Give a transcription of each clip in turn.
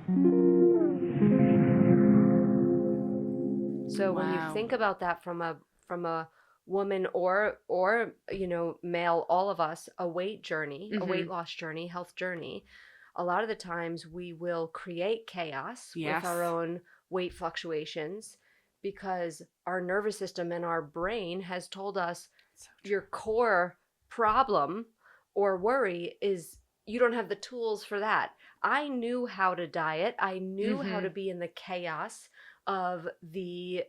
So when you Wow. think about that from a woman or male, all of us, a weight journey, a weight Mm-hmm. loss journey, health journey, a lot of the times we will create chaos with Yes. our own weight fluctuations because our nervous system and our brain has told us So your core problem or worry is you don't have the tools for that. I knew how to diet. I knew how Mm-hmm. to be in the chaos of the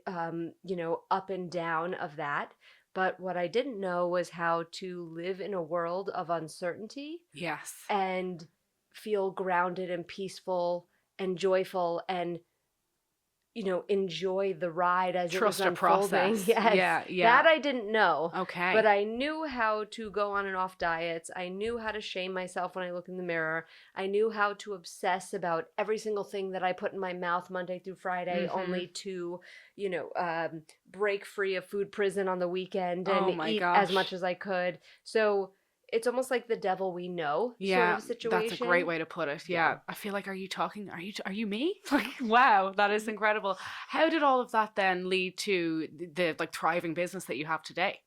up and down of that. But what I didn't know was how to live in a world of uncertainty Yes. and feel grounded and peaceful and joyful and enjoy the ride as it was Trust a unfolding. process. Yes, Yeah. Yeah. that I didn't know. But Okay. I knew how to go on and off diets. I knew how to shame myself when I look in the mirror. I knew how to obsess about every single thing that I put in my mouth Monday through Friday, Mm-hmm. only to, break free of food prison on the weekend and Oh my eat as much gosh. as I could. So it's almost like the devil we know sort of Yeah, a that's a great situation. way to put it. Yeah. Yeah. I feel like, are you me? Like, wow, that is incredible. How did all of that then lead to the like thriving business that you have today?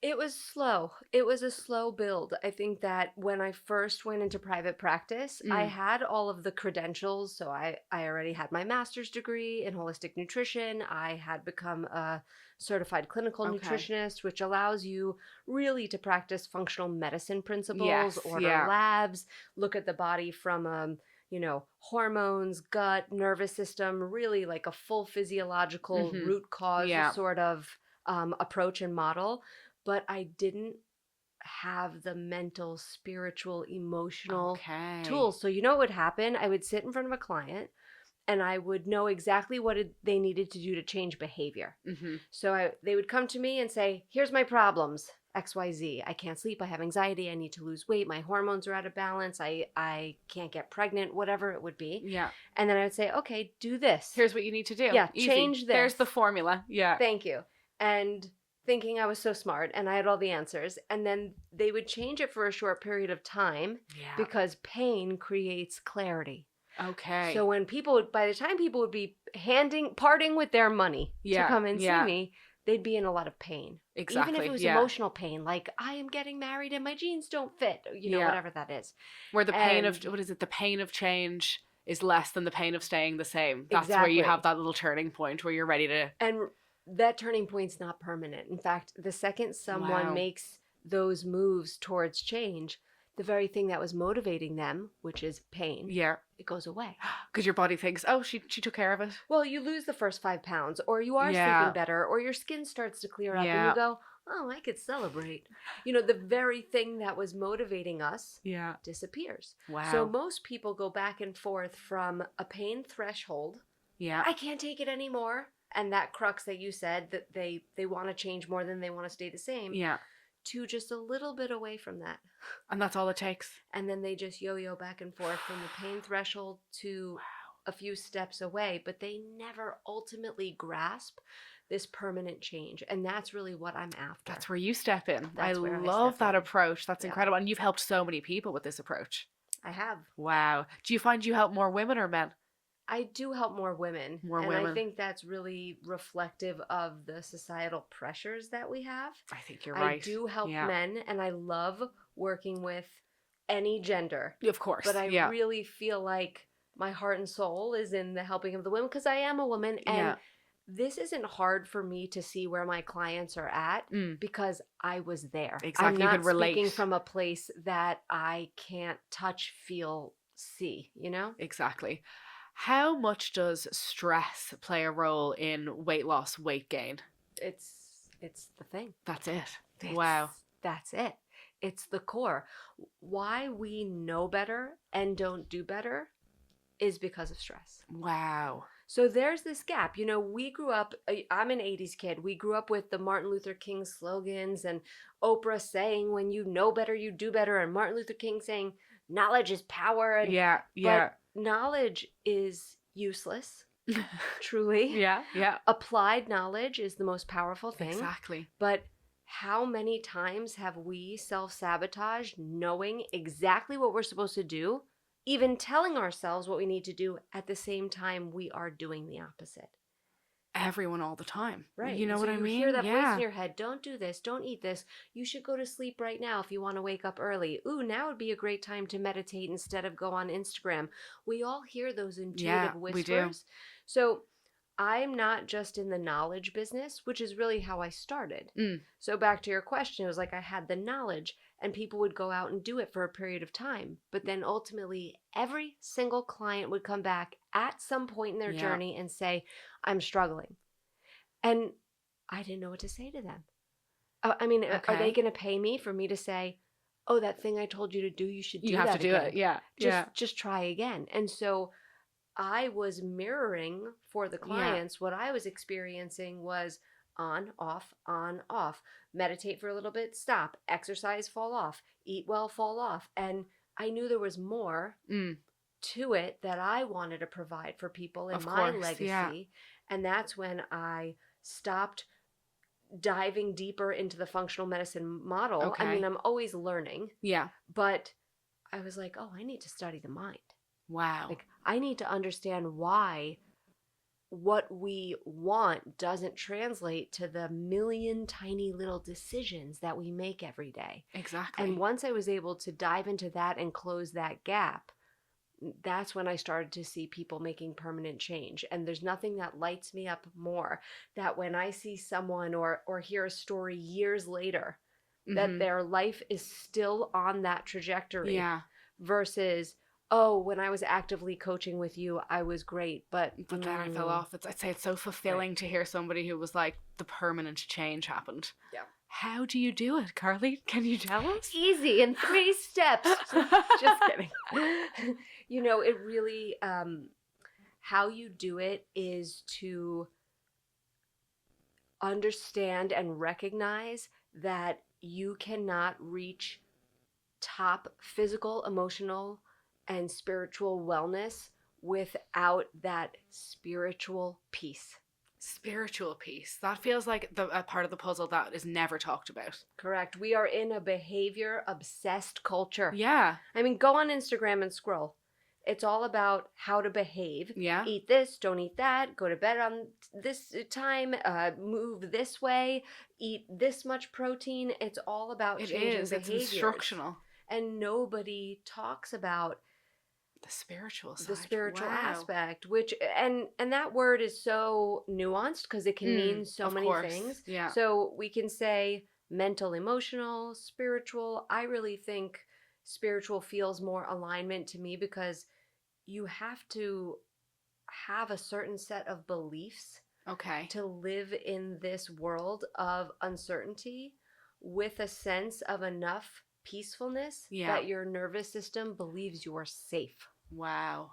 It was slow. It was a slow build. I think that when I first went into private practice, I Mm. had all of the credentials. So I already had my master's degree in holistic nutrition. I had become a certified clinical Okay. nutritionist, which allows you really to practice functional medicine principles, Yes, order yeah. labs, look at the body from hormones, gut, nervous system, really like a full physiological Mm-hmm. root cause Yeah. sort of approach and model, but I didn't have the mental, spiritual, emotional Okay. tools. So you know what would happen? I would sit in front of a client and I would know exactly what they needed to do to change behavior. Mm-hmm. So they would come to me and say, here's my problems, XYZ. I can't sleep. I have anxiety. I need to lose weight. My hormones are out of balance. I can't get pregnant, whatever it would be. Yeah. And then I would say, okay, do this. Here's what you need to do. Yeah, Easy. change There's this. the formula. Yeah. Thank you. And thinking I was so smart and I had all the answers. And then they would change it for a short period of time Yeah. because pain creates clarity. Okay. So by the time people would be parting with their money to come and see me, they'd be in a lot of pain. Exactly. Even if it was emotional pain, like I am getting married and my jeans don't fit, whatever that is. Where the pain of, what is it? The pain of change is less than the pain of staying the same. That's where you Exactly. have that little turning point where you're ready to. And that turning point's not permanent. In fact, the second someone Wow. makes those moves towards change, the very thing that was motivating them, which is pain, Yeah. it goes away. Because your body thinks, oh, she took care of it. Well, you lose the first 5 pounds, or you are Yeah. sleeping better, or your skin starts to clear up, and Yeah. you go, oh, I could celebrate. The very thing that was motivating us Yeah. disappears. Wow. So most people go back and forth from a pain threshold, Yeah. I can't take it anymore, and that crux that you said, that they want to change more than they want to stay the same, Yeah. to just a little bit away from that. And that's all it takes. And then they just yo-yo back and forth from the pain threshold to a few steps away, but they never ultimately grasp this permanent change. And that's really what I'm after. That's where you step in. I That's where I love step that in. approach. That's Yeah. incredible. And you've helped so many people with this approach. I have. Wow. Do you find you help more women or men? I do help more women. More and women. I think that's really reflective of the societal pressures that we have. I think you're right. I do help Yeah. men, and I love working with any gender. Of course. But I yeah. really feel like my heart and soul is in the helping of the women because I am a woman. And Yeah. this isn't hard for me to see where my clients are at because I was there. Exactly. I'm You not could relate. speaking from a place that I can't touch, feel, see, Exactly. How much does stress play a role in weight loss, weight gain? It's the thing. That's it. Wow. That's it. It's the core. Why we know better and don't do better is because of stress. Wow. So there's this gap. We grew up, I'm an 80s kid. We grew up with the Martin Luther King slogans and Oprah saying, when you know better, you do better. And Martin Luther King saying, knowledge is power. And, Yeah. But knowledge is useless, truly. Yeah. Applied knowledge is the most powerful thing. Exactly. But how many times have we self-sabotaged knowing exactly what we're supposed to do, even telling ourselves what we need to do at the same time we are doing the opposite. Everyone all the time. Right. You know So what I you mean? hear that voice Yeah. in your head, don't do this, don't eat this. You should go to sleep right now if you want to wake up early. Ooh, now would be a great time to meditate instead of go on Instagram. We all hear those Yeah, intuitive we do. whispers. So I'm not just in the knowledge business, which is really how I started. Mm. So back to your question, it was like I had the knowledge and people would go out and do it for a period of time. But then ultimately, every single client would come back at some point in their Yeah. journey and say, I'm struggling. And I didn't know what to say to them. I mean, are they Okay. going to pay me for me to say, "Oh, that thing I told you to do, you should do You have that to do again. it. Yeah. Just try again." And so I was mirroring for the Yeah. clients what I was experiencing was on, off. Meditate for a little bit, stop. Exercise, fall off. Eat well, fall off. And I knew there was more Mm. to it that I wanted to provide for people in Of my course. Yeah. legacy. And that's when I stopped diving deeper into the functional medicine model. I mean, Okay. I'm always learning, Yeah. but I was like, oh, I need to study the mind. Wow. Like, I need to understand why what we want doesn't translate to the million tiny little decisions that we make every day. Exactly. And once I was able to dive into that and close that gap, that's when I started to see people making permanent change. And there's nothing that lights me up more that when I see someone or hear a story years later that Mm-hmm. their life is still on that trajectory Yeah. versus, oh, when I was actively coaching with you, I was great, but But then I fell off. I'd say it's so fulfilling to hear somebody who was like, the permanent change happened. Yeah. How do you do it, Carly? Can you tell us? Easy in 3 steps. Just kidding. You know, it really, how you do it is to understand and recognize that you cannot reach top physical, emotional, and spiritual wellness without that spiritual piece. Spiritual piece. That feels like a part of the puzzle that is never talked about. Correct. We are in a behavior obsessed culture. Yeah. I mean, go on Instagram and scroll. It's all about how to behave. Yeah. Eat this, don't eat that, go to bed on this time, move this way, eat this much protein. It's all about It changing is. It's behaviors. instructional. And nobody talks about The spiritual side. the spiritual Wow. aspect, which and that word is so nuanced because it can mean so of many course. things. Yeah. So we can say mental, emotional, spiritual. I really think spiritual feels more alignment to me because you have to have a certain set of beliefs Okay. to live in this world of uncertainty with a sense of enough peacefulness Yeah. that your nervous system believes you're safe. Wow.